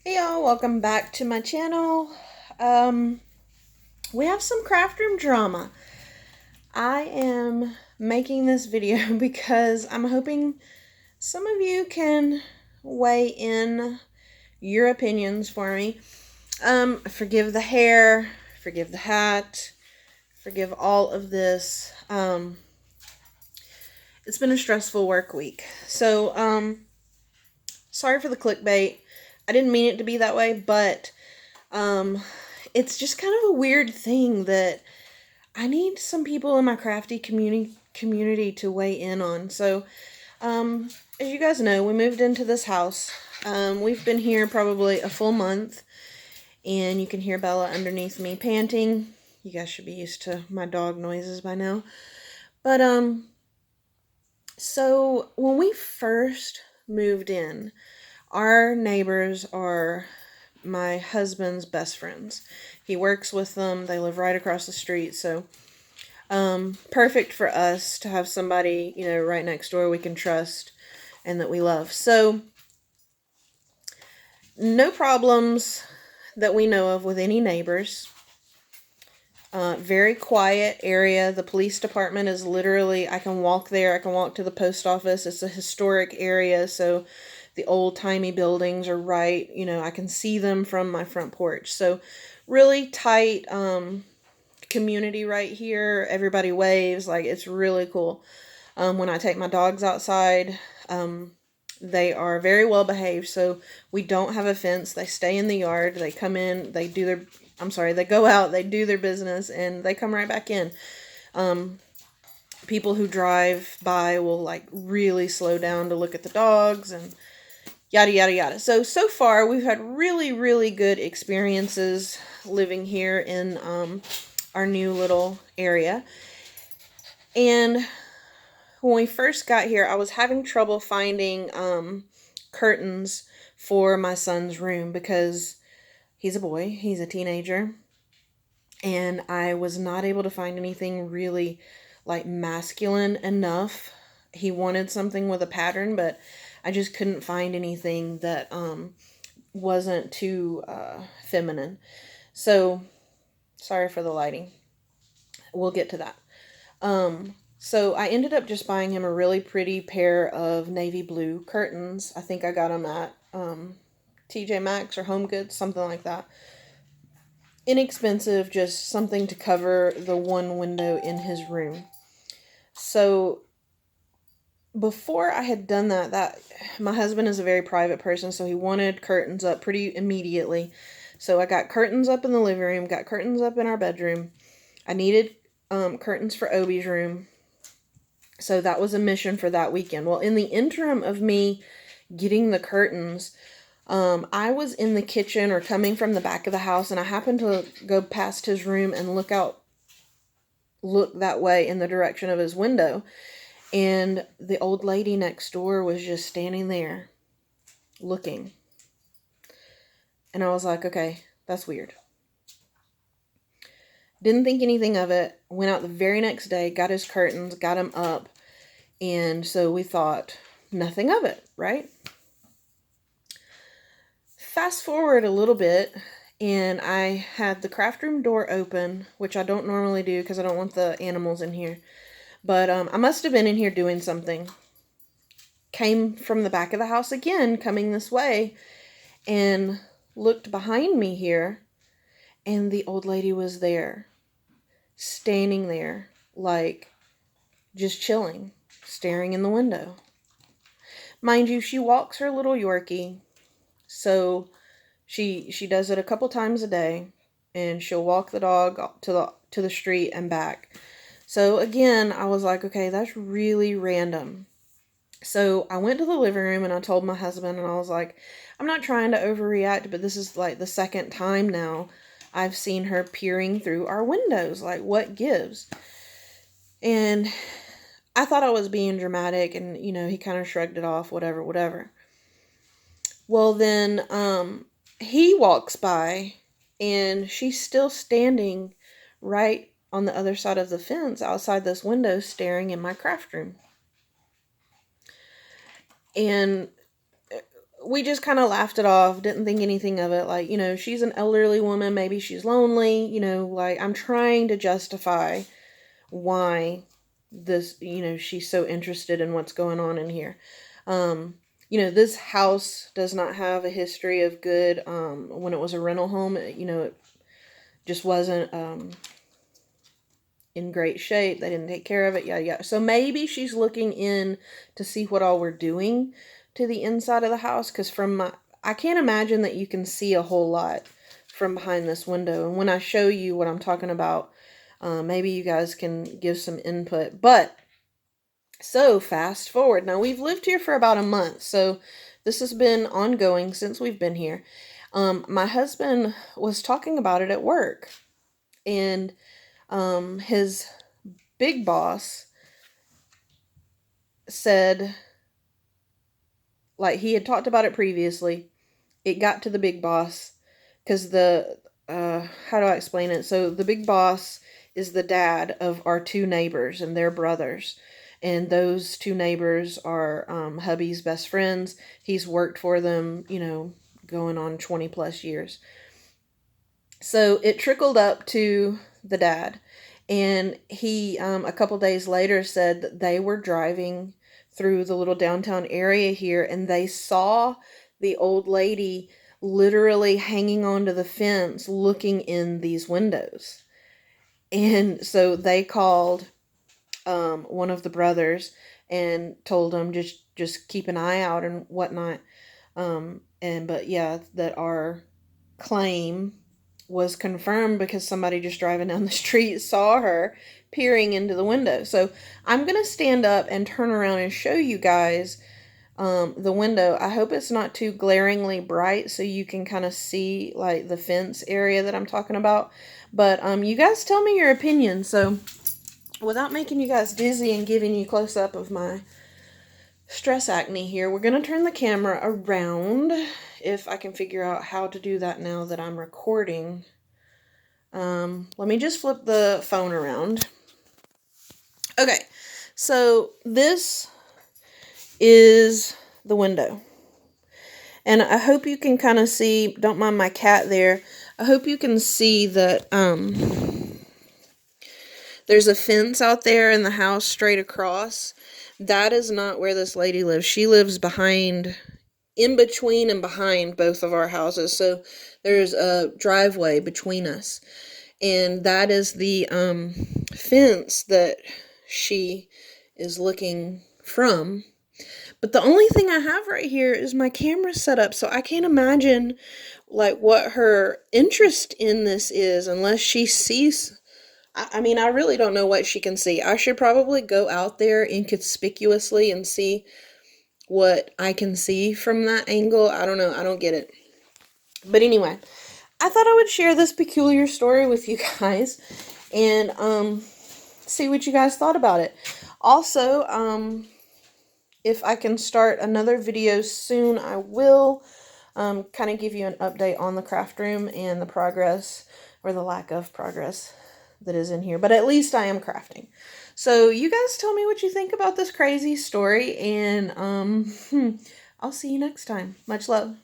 Hey y'all, welcome back to my channel. We have some craft room drama. I am making this video because I'm hoping some of you can weigh in your opinions for me. Forgive the hair, forgive the hat, forgive all of this. It's been a stressful work week. So, sorry for the clickbait. I didn't mean it to be that way, but it's just kind of a weird thing that I need some people in my crafty community to weigh in on. So, as you guys know, we moved into this house. We've been here probably a full month, and you can hear Bella underneath me panting. You guys should be used to my dog noises by now. But, so when we first moved in, our neighbors are my husband's best friends. He works with them. They live right across the street. So, perfect for us to have somebody, right next door we can trust and that we love. So, no problems that we know of with any neighbors. Very quiet area. The police department is literally, I can walk there. I can walk to the post office. It's a historic area. So, the old-timey buildings are right, I can see them from my front porch. So really tight community right here. Everybody waves, like it's really cool. When I take my dogs outside, they are very well behaved. So we don't have a fence. They stay in the yard. They come in, they go out, they do their business, and they come right back in. People who drive by will like really slow down to look at the dogs and yada, yada, yada. So far, we've had really, really good experiences living here in our new little area. And when we first got here, I was having trouble finding curtains for my son's room because he's a boy, he's a teenager. And I was not able to find anything really like masculine enough. He wanted something with a pattern, but I just couldn't find anything that wasn't too feminine. So, sorry for the lighting. We'll get to that. So I ended up just buying him a really pretty pair of navy blue curtains. I think I got them at TJ Maxx or Home Goods, something like that. Inexpensive, just something to cover the one window in his room. So before I had done that my husband is a very private person, so he wanted curtains up pretty immediately. So I got curtains up in the living room, got curtains up in our bedroom. I needed curtains for Obi's room. So that was a mission for that weekend. Well, in the interim of me getting the curtains, I was in the kitchen or coming from the back of the house, and I happened to go past his room and look that way in the direction of his window. And the old lady next door was just standing there looking. And I was like, okay, that's weird. Didn't think anything of it. Went out the very next day, got his curtains, got him up. And so we thought nothing of it, right? Fast forward a little bit, and I had the craft room door open, which I don't normally do because I don't want the animals in here. But I must have been in here doing something. Came from the back of the house again, coming this way, and looked behind me here, and the old lady was there, standing there, like, just chilling, staring in the window. Mind you, she walks her little Yorkie, so she does it a couple times a day, and she'll walk the dog to the street and back. So again, I was like, okay, that's really random. So I went to the living room and I told my husband, and I was like, I'm not trying to overreact, but this is like the second time now I've seen her peering through our windows. Like, what gives? And I thought I was being dramatic, and, he kind of shrugged it off, whatever. Well, then he walks by, and she's still standing right on the other side of the fence outside this window staring in my craft room. And we just kind of laughed it off, didn't think anything of it. Like, you know, she's an elderly woman, maybe she's lonely, you know, like I'm trying to justify why this, you know, she's so interested in what's going on in here. You know, this house does not have a history of good, when it was a rental home, you know, it just wasn't, in great shape. They didn't take care of it, yada yada. So maybe she's looking in to see what all we're doing to the inside of the house, because I can't imagine that you can see a whole lot from behind this window. And when I show you what I'm talking about, maybe you guys can give some input. But so fast forward. Now we've lived here for about a month, so this has been ongoing since we've been here. My husband was talking about it at work, and his big boss said, like, he had talked about it previously. It got to the big boss because how do I explain it? So the big boss is the dad of our two neighbors and their brothers. And those two neighbors are hubby's best friends. He's worked for them, you know, going on 20 plus years. So it trickled up to the dad. And he, a couple days later, said that they were driving through the little downtown area here, and they saw the old lady literally hanging onto the fence looking in these windows. And so they called one of the brothers and told him just keep an eye out and whatnot. But yeah, that our claim was confirmed because somebody just driving down the street saw her peering into the window. So I'm going to stand up and turn around and show you guys the window. I hope it's not too glaringly bright so you can kind of see like the fence area that I'm talking about. But you guys tell me your opinion. So without making you guys dizzy and giving you close up of my stress acne here, we're going to turn the camera around, if I can figure out how to do that now that I'm recording. Let me just flip the phone around. Okay, so this is the window. And I hope you can kind of see, don't mind my cat there, I hope you can see that there's a fence out there in the house straight across. That is not where this lady lives. She lives behind, in between and behind both of our houses. So there's a driveway between us. And that is the fence that she is looking from. But the only thing I have right here is my camera set up. So I can't imagine like what her interest in this is unless she sees. I mean, I really don't know what she can see. I should probably go out there inconspicuously and see what I can see from that angle. I don't know. I don't get it. But anyway, I thought I would share this peculiar story with you guys and see what you guys thought about it. Also, if I can start another video soon, I will kind of give you an update on the craft room and the progress or the lack of progress that is in here, but at least I am crafting. So you guys tell me what you think about this crazy story, and I'll see you next time. Much love.